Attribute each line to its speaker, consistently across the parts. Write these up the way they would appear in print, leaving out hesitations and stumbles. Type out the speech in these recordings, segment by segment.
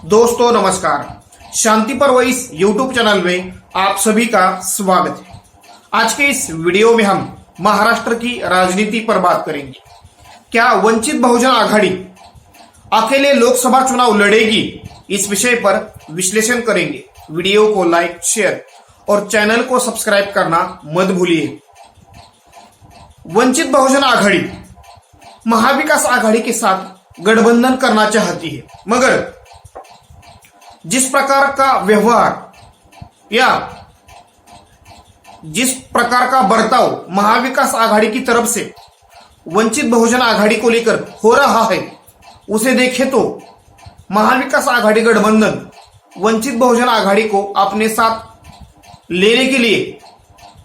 Speaker 1: दोस्तों नमस्कार। शांति पर वॉइस यूट्यूब चैनल में आप सभी का स्वागत है। आज के इस वीडियो में हम महाराष्ट्र की राजनीति पर बात करेंगे। क्या वंचित बहुजन आघाड़ी अकेले लोकसभा चुनाव लड़ेगी, इस विषय पर विश्लेषण करेंगे। वीडियो को लाइक, शेयर और चैनल को सब्सक्राइब करना मत भूलिए। वंचित बहुजन आघाड़ी महाविकास आघाड़ी के साथ गठबंधन करना चाहती है, मगर जिस प्रकार का व्यवहार या जिस प्रकार का बर्ताव महाविकास आघाड़ी की तरफ से वंचित बहुजन आघाड़ी को लेकर हो रहा है, उसे देखें तो महाविकास आघाड़ी गठबंधन वंचित बहुजन आघाड़ी को अपने साथ लेने के लिए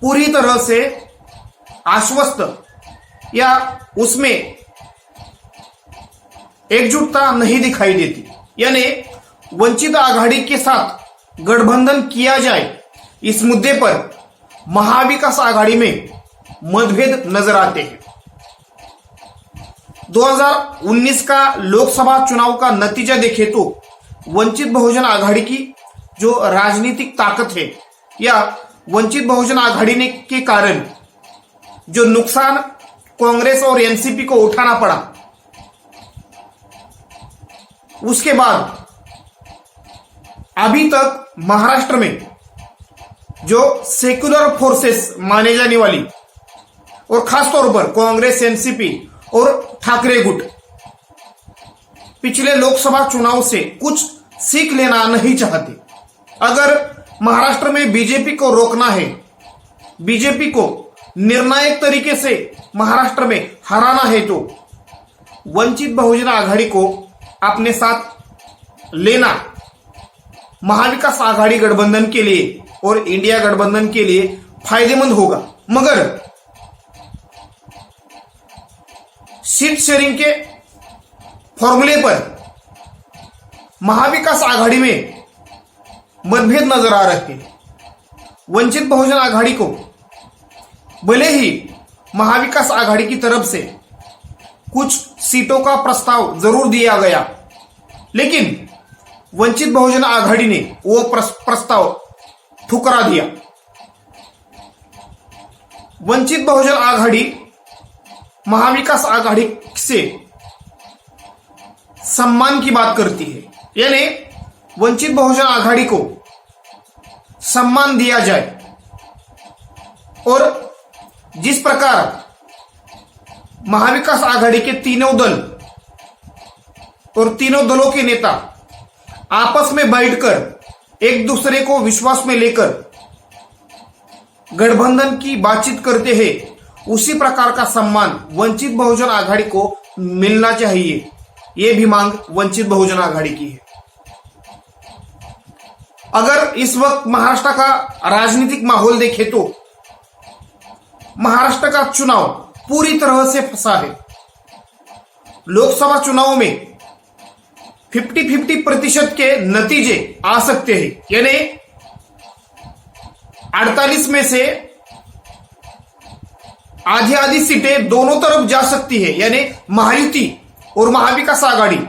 Speaker 1: पूरी तरह से आश्वस्त या उसमें एकजुटता नहीं दिखाई देती। यानी वंचित आघाड़ी के साथ गठबंधन किया जाए, इस मुद्दे पर महाविकास आघाड़ी में मतभेद नजर आते हैं। 2019 का लोकसभा चुनाव का नतीजा देखें तो वंचित बहुजन आघाड़ी की जो राजनीतिक ताकत है या वंचित बहुजन आघाड़ी ने के कारण जो नुकसान कांग्रेस और एनसीपी को उठाना पड़ा, उसके बाद अभी तक महाराष्ट्र में जो सेक्युलर फोर्सेस माने जाने वाली और खासतौर पर कांग्रेस, एनसीपी और ठाकरे गुट पिछले लोकसभा चुनाव से कुछ सीख लेना नहीं चाहते। अगर महाराष्ट्र में बीजेपी को रोकना है, बीजेपी को निर्णायक तरीके से महाराष्ट्र में हराना है, तो वंचित बहुजन आघाड़ी को अपने साथ लेना महाविकास आघाड़ी गठबंधन के लिए और इंडिया गठबंधन के लिए फायदेमंद होगा। मगर सीट शेयरिंग के फॉर्मूले पर महाविकास आघाड़ी में मतभेद नजर आ रहे हैं। वंचित बहुजन आघाड़ी को भले ही महाविकास आघाड़ी की तरफ से कुछ सीटों का प्रस्ताव जरूर दिया गया, लेकिन वंचित बहुजन आघाड़ी ने वो प्रस्ताव ठुकरा दिया। वंचित बहुजन आघाड़ी महाविकास आघाड़ी से सम्मान की बात करती है, यानी वंचित बहुजन आघाड़ी को सम्मान दिया जाए और जिस प्रकार महाविकास आघाड़ी के तीनों दल और तीनों दलों के नेता आपस में बैठकर एक दूसरे को विश्वास में लेकर गठबंधन की बातचीत करते हैं, उसी प्रकार का सम्मान वंचित बहुजन आघाड़ी को मिलना चाहिए। यह भी मांग वंचित बहुजन आघाड़ी की है। अगर इस वक्त महाराष्ट्र का राजनीतिक माहौल देखें तो महाराष्ट्र का चुनाव पूरी तरह से फंसा है। लोकसभा चुनाव में 50-50% के नतीजे आ सकते हैं, यानी 48 में से आधी सीटें दोनों तरफ जा सकती है, यानी महायुति और महाविकास आघाड़ी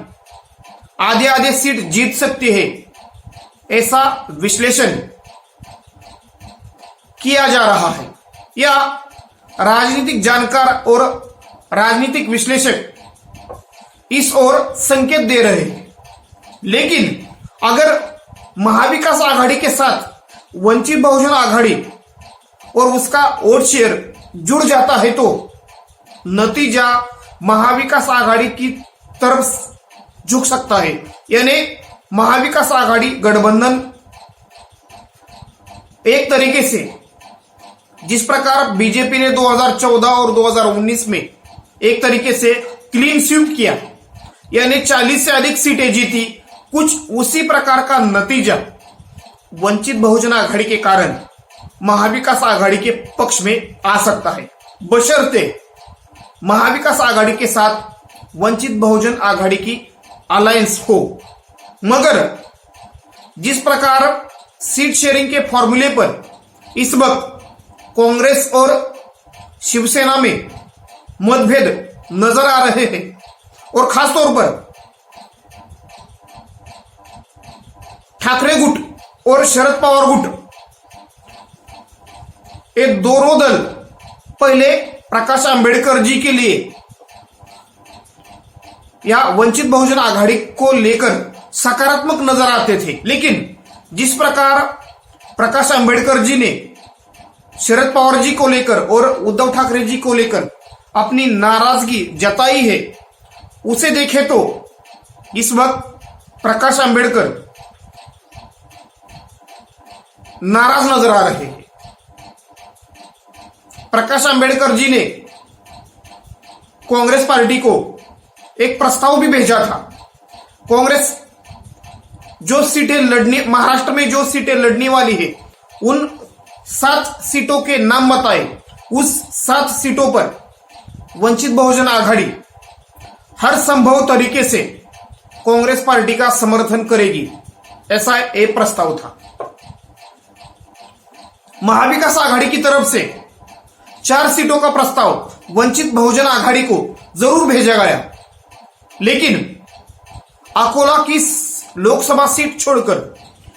Speaker 1: आधे सीट जीत सकती है। ऐसा विश्लेषण किया जा रहा है या राजनीतिक जानकार और राजनीतिक विश्लेषक इस ओर संकेत दे रहे हैं। लेकिन अगर महाविकास आघाड़ी के साथ वंचित बहुजन आघाड़ी और उसका वोट शेयर जुड़ जाता है तो नतीजा महाविकास आघाड़ी की तरफ झुक सकता है, यानी महाविकास आघाड़ी गठबंधन एक तरीके से जिस प्रकार बीजेपी ने 2014 और 2019 में एक तरीके से क्लीन स्वीप किया, यानी 40 से अधिक सीटें जीती, कुछ उसी प्रकार का नतीजा वंचित बहुजन आघाड़ी के कारण महाविकास आघाड़ी के पक्ष में आ सकता है, बशर्ते महाविकास आघाड़ी के साथ वंचित बहुजन आघाड़ी की अलायंस हो। मगर जिस प्रकार सीट शेयरिंग के फॉर्मूले पर इस वक्त कांग्रेस और शिवसेना में मतभेद नजर आ रहे हैं और खासतौर पर ठाकरे गुट और शरद पवार गुट, ये दोनों दल पहले प्रकाश आंबेडकर जी के लिए या वंचित बहुजन आघाड़ी को लेकर सकारात्मक नजर आते थे, लेकिन जिस प्रकार प्रकाश आंबेडकर जी ने शरद पवार जी को लेकर और उद्धव ठाकरे जी को लेकर अपनी नाराजगी जताई है, उसे देखें तो इस वक्त प्रकाश आंबेडकर नाराज नजर आ रहे हैं। प्रकाश आंबेडकर जी ने कांग्रेस पार्टी को एक प्रस्ताव भी भेजा था। कांग्रेस जो सीटें लड़ने, महाराष्ट्र में जो सीटें लड़ने वाली है, उन 7 सीटों के नाम बताए। उस 7 सीटों पर वंचित बहुजन आघाड़ी हर संभव तरीके से कांग्रेस पार्टी का समर्थन करेगी, ऐसा एक प्रस्ताव था। महाविकास आघाड़ी की तरफ से 4 सीटों का प्रस्ताव वंचित बहुजन आघाड़ी को जरूर भेजा गया, लेकिन अकोला की लोकसभा सीट छोड़कर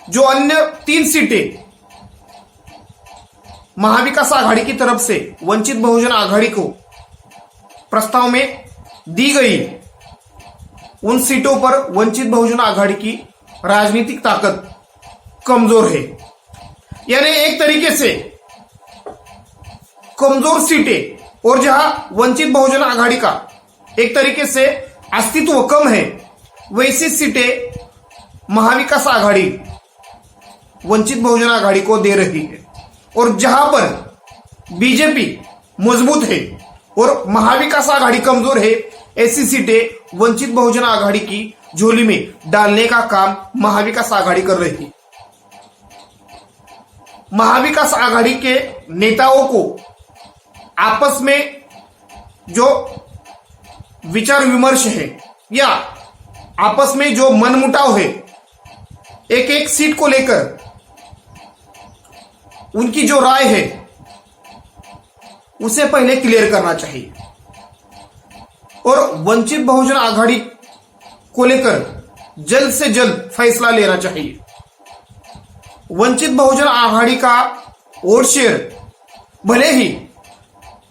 Speaker 1: जो अन्य 3 सीटें महाविकास आघाड़ी की तरफ से वंचित बहुजन आघाड़ी को प्रस्ताव में दी गई, उन सीटों पर वंचित बहुजन आघाड़ी की राजनीतिक ताकत कमजोर है। यानी एक तरीके से कमजोर सीटें और जहां वंचित बहुजन आघाड़ी का एक तरीके से अस्तित्व कम है, वैसी सीटें महाविकास आघाड़ी वंचित बहुजन आघाड़ी को दे रही है। और जहां पर बीजेपी मजबूत है और महाविकास आघाड़ी कमजोर है, ऐसी सीटें वंचित बहुजन आघाड़ी की झोली में डालने का काम महाविकास आघाड़ी कर रही है। महाविकास आघाड़ी के नेताओं को आपस में जो विचार विमर्श है या आपस में जो मनमुटाव है, एक एक सीट को लेकर उनकी जो राय है उसे पहले क्लियर करना चाहिए और वंचित बहुजन आघाड़ी को लेकर जल्द से जल्द फैसला लेना चाहिए। वंचित बहुजन आघाड़ी का वोट शेयर भले ही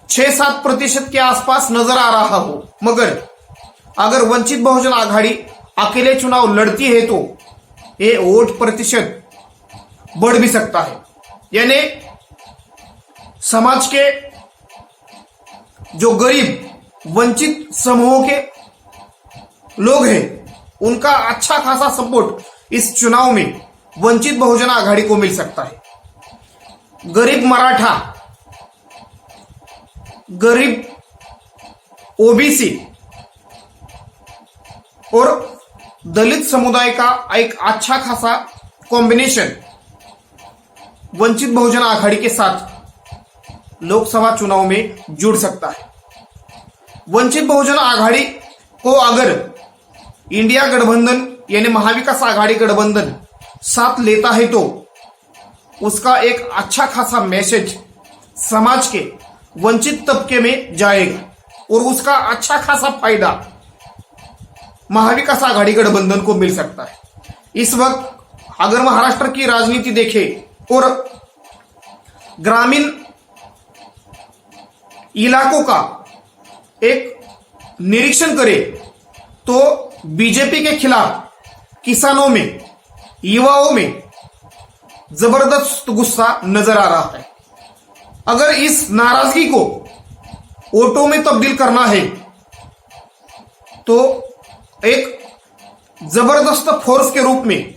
Speaker 1: 6-7% के आसपास नजर आ रहा हो, मगर अगर वंचित बहुजन आघाड़ी अकेले चुनाव लड़ती है तो ये वोट प्रतिशत बढ़ भी सकता है। यानी समाज के जो गरीब वंचित समूहों के लोग हैं, उनका अच्छा खासा सपोर्ट इस चुनाव में वंचित बहुजन आघाड़ी को मिल सकता है। गरीब मराठा, गरीब ओबीसी और दलित समुदाय का एक अच्छा खासा कॉम्बिनेशन वंचित बहुजन आघाड़ी के साथ लोकसभा चुनाव में जुड़ सकता है। वंचित बहुजन आघाड़ी को अगर इंडिया गठबंधन यानी महाविकास आघाड़ी गठबंधन साथ लेता है तो उसका एक अच्छा खासा मैसेज समाज के वंचित तबके में जाएगा और उसका अच्छा खासा फायदा महाविकास आघाड़ी गठबंधन को मिल सकता है। इस वक्त अगर महाराष्ट्र की राजनीति देखें और ग्रामीण इलाकों का एक निरीक्षण करें तो बीजेपी के खिलाफ किसानों में, युवाओं में जबरदस्त गुस्सा नजर आ रहा है। अगर इस नाराजगी को वोटों में तब्दील करना है तो एक जबरदस्त फोर्स के रूप में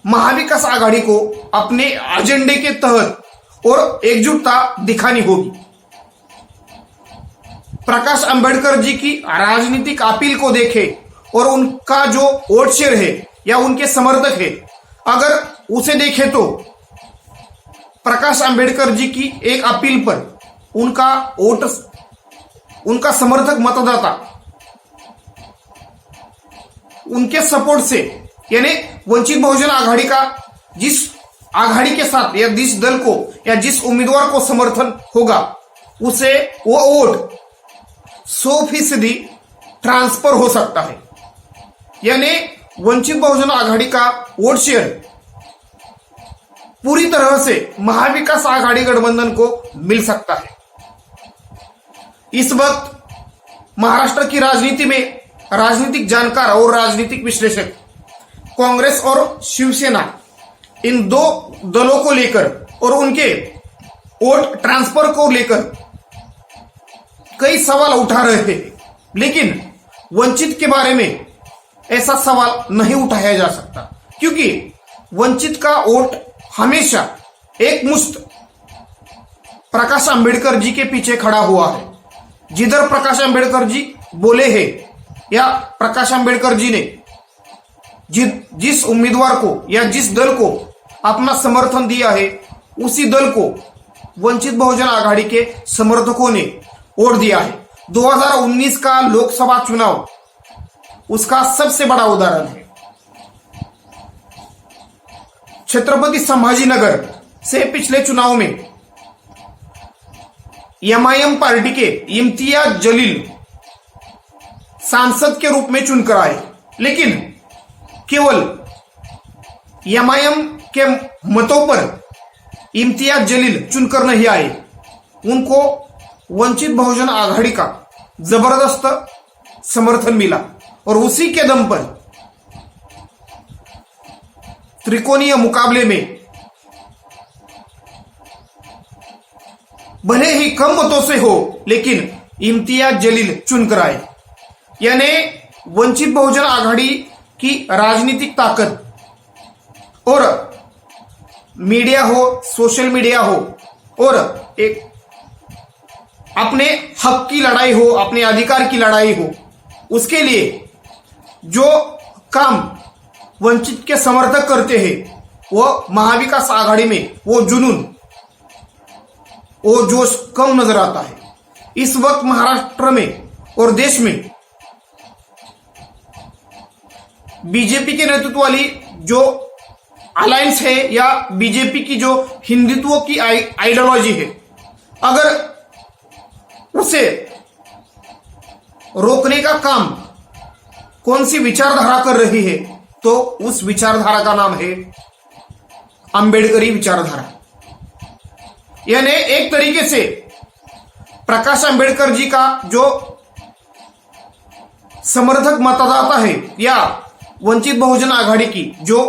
Speaker 1: महाविकास आघाड़ी को अपने एजेंडे के तहत और एकजुटता दिखानी होगी। प्रकाश अंबेडकर जी की राजनीतिक अपील को देखें और उनका जो वोट शेयर है या उनके समर्थक है, अगर उसे देखें तो प्रकाश अंबेडकर जी की एक अपील पर उनका वोट, उनका समर्थक मतदाता उनके सपोर्ट से, यानी वंचित बहुजन आघाड़ी का जिस आघाड़ी के साथ या जिस दल को या जिस उम्मीदवार को समर्थन होगा उसे वो वोट 100% ट्रांसफर हो सकता है। यानी वंचित बहुजन आघाड़ी का वोट शेयर पूरी तरह से महाविकास आघाड़ी गठबंधन को मिल सकता है। इस वक्त महाराष्ट्र की राजनीति में राजनीतिक जानकार और राजनीतिक विश्लेषक कांग्रेस और शिवसेना इन दो दलों को लेकर और उनके वोट ट्रांसफर को लेकर कई सवाल उठा रहे थे, लेकिन वंचित के बारे में ऐसा सवाल नहीं उठाया जा सकता, क्योंकि वंचित का वोट हमेशा एक मुश्त प्रकाश अंबेडकर जी के पीछे खड़ा हुआ है। जिधर प्रकाश अंबेडकर जी बोले हैं या प्रकाश अंबेडकर जी ने जिस उम्मीदवार को या जिस दल को अपना समर्थन दिया है, उसी दल को वंचित बहुजन आघाड़ी के समर्थकों ने वोट दिया है। 2019 का लोकसभा चुनाव उसका सबसे बड़ा उदाहरण है। छत्रपति संभाजीनगर से पिछले चुनाव में एमआईएम पार्टी के इम्तियाज जलील सांसद के रूप में चुनकर आए, लेकिन केवल एमआईएम के मतों पर इम्तियाज जलील चुनकर नहीं आए, उनको वंचित बहुजन आघाड़ी का जबरदस्त समर्थन मिला और उसी के दम पर त्रिकोणीय मुकाबले में भले ही कम मतों से हो, लेकिन इम्तियाज जलील चुनकर आए। यानी वंचित बहुजन आघाड़ी की राजनीतिक ताकत और मीडिया हो, सोशल मीडिया हो और एक अपने हक की लड़ाई हो, अपने अधिकार की लड़ाई हो, उसके लिए जो काम वंचित के समर्थक करते हैं, वो महाविकास आघाड़ी में वो जुनून, वो जोश कम नजर आता है। इस वक्त महाराष्ट्र में और देश में बीजेपी के नेतृत्व वाली जो अलायंस है या बीजेपी की जो हिंदुत्व की आइडियोलॉजी है, अगर उसे रोकने का काम कौन सी विचारधारा कर रही है, तो उस विचारधारा का नाम है अंबेडकरी विचारधारा। यानी एक तरीके से प्रकाश अंबेडकर जी का जो समर्थक मतदाता है या वंचित बहुजन आघाड़ी की जो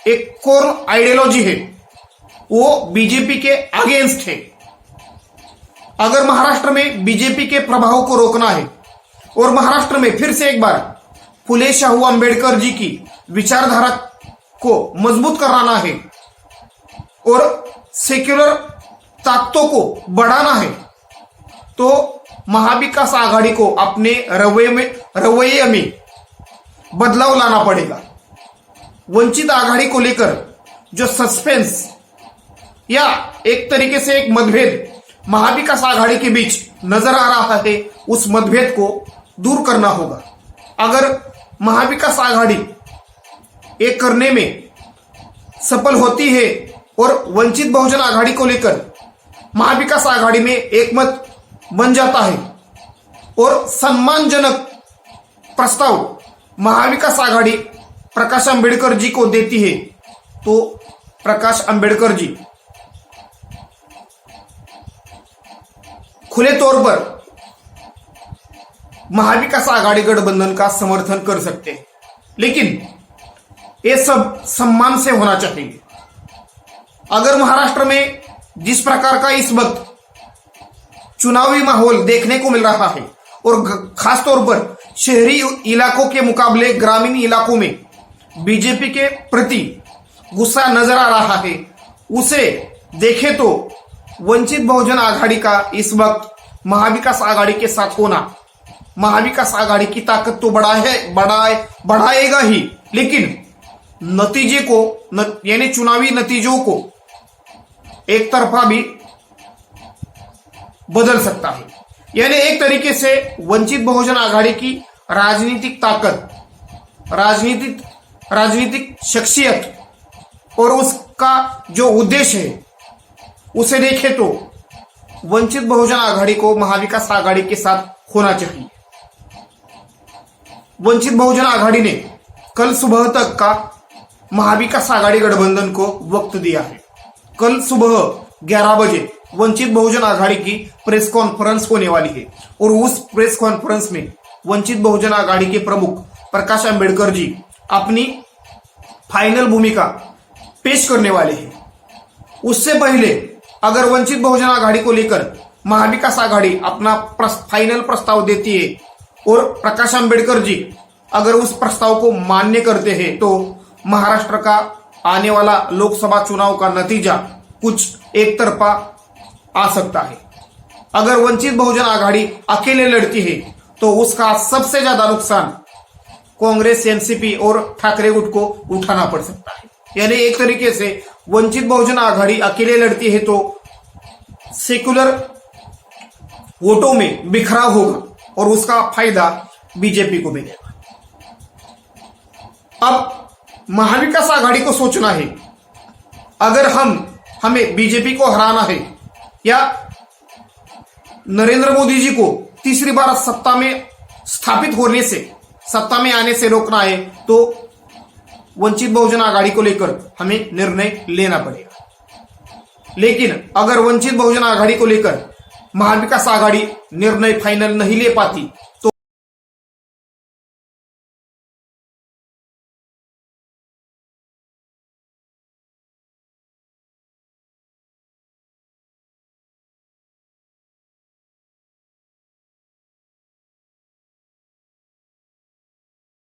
Speaker 1: एक कोर आइडियोलॉजी है, वो बीजेपी के अगेंस्ट है। अगर महाराष्ट्र में बीजेपी के प्रभाव को रोकना है और महाराष्ट्र में फिर से एक बार फुले शाहू अंबेडकर जी की विचारधारा को मजबूत कराना है और सेक्युलर ताकतों को बढ़ाना है, तो महाविकास आघाड़ी को अपने रवैये में बदलाव लाना पड़ेगा। वंचित आघाड़ी को लेकर जो सस्पेंस या एक तरीके से एक मतभेद महाविकास आघाड़ी के बीच नजर आ रहा है, उस मतभेद को दूर करना होगा। अगर महाविकास आघाड़ी ये करने में सफल होती है और वंचित बहुजन आघाड़ी को लेकर महाविकास आघाड़ी में एक मत बन जाता है और सम्मानजनक प्रस्ताव महाविकास आघाड़ी प्रकाश अंबेडकर जी को देती है, तो प्रकाश अंबेडकर जी खुले तौर पर महाविकास आघाड़ी गठबंधन का समर्थन कर सकते हैं, लेकिन ये सब सम्मान से होना चाहिए। अगर महाराष्ट्र में जिस प्रकार का इस वक्त चुनावी माहौल देखने को मिल रहा है और खासतौर पर शहरी इलाकों के मुकाबले ग्रामीण इलाकों में बीजेपी के प्रति गुस्सा नजर आ रहा है, उसे देखे तो वंचित बहुजन आघाड़ी का इस वक्त महाविकास आघाड़ी के साथ होना महाविकास आघाड़ी की ताकत तो बढ़ाएगा ही, लेकिन नतीजे को यानी चुनावी नतीजों को एक तरफा भी बदल सकता है। यानी एक तरीके से वंचित बहुजन आघाड़ी की राजनीतिक ताकत, राजनीतिक शख्सियत और उसका जो उद्देश्य है, उसे देखें तो वंचित बहुजन आघाड़ी को महाविकास आघाड़ी के साथ होना चाहिए। वंचित बहुजन आघाड़ी ने कल सुबह तक का महाविकास आघाड़ी गठबंधन को वक्त दिया है। कल सुबह 11 बजे वंचित बहुजन आघाड़ी की प्रेस कॉन्फ्रेंस होने वाली है और उस प्रेस कॉन्फ्रेंस में वंचित बहुजन आघाड़ी के प्रमुख प्रकाश आंबेडकर जी अपनी फाइनल भूमिका पेश करने वाले हैं। उससे पहले अगर वंचित बहुजन आघाड़ी को लेकर महाविकास आघाड़ी अपना फाइनल प्रस्ताव देती है और प्रकाश आंबेडकर जी अगर उस प्रस्ताव को मान्य करते हैं तो महाराष्ट्र का आने वाला लोकसभा चुनाव का नतीजा कुछ एक तरफा आ सकता है। अगर वंचित बहुजन आघाड़ी अकेले लड़ती है तो उसका सबसे ज्यादा नुकसान कांग्रेस, एनसीपी और ठाकरे गुट को उठाना पड़ सकता है। यानी एक तरीके से वंचित बहुजन आघाड़ी अकेले लड़ती है तो सेक्युलर वोटों में बिखराव होगा और उसका फायदा बीजेपी को मिलेगा। अब महाविकास आघाड़ी को सोचना है, अगर हमें बीजेपी को हराना है या नरेंद्र मोदी जी को तीसरी बार सत्ता में स्थापित होने से, सत्ता में आने से रोकना है तो वंचित बहुजन आघाड़ी को लेकर हमें निर्णय लेना पड़ेगा। लेकिन अगर वंचित बहुजन आघाड़ी को लेकर महाविकास आघाड़ी निर्णय फाइनल नहीं ले पाती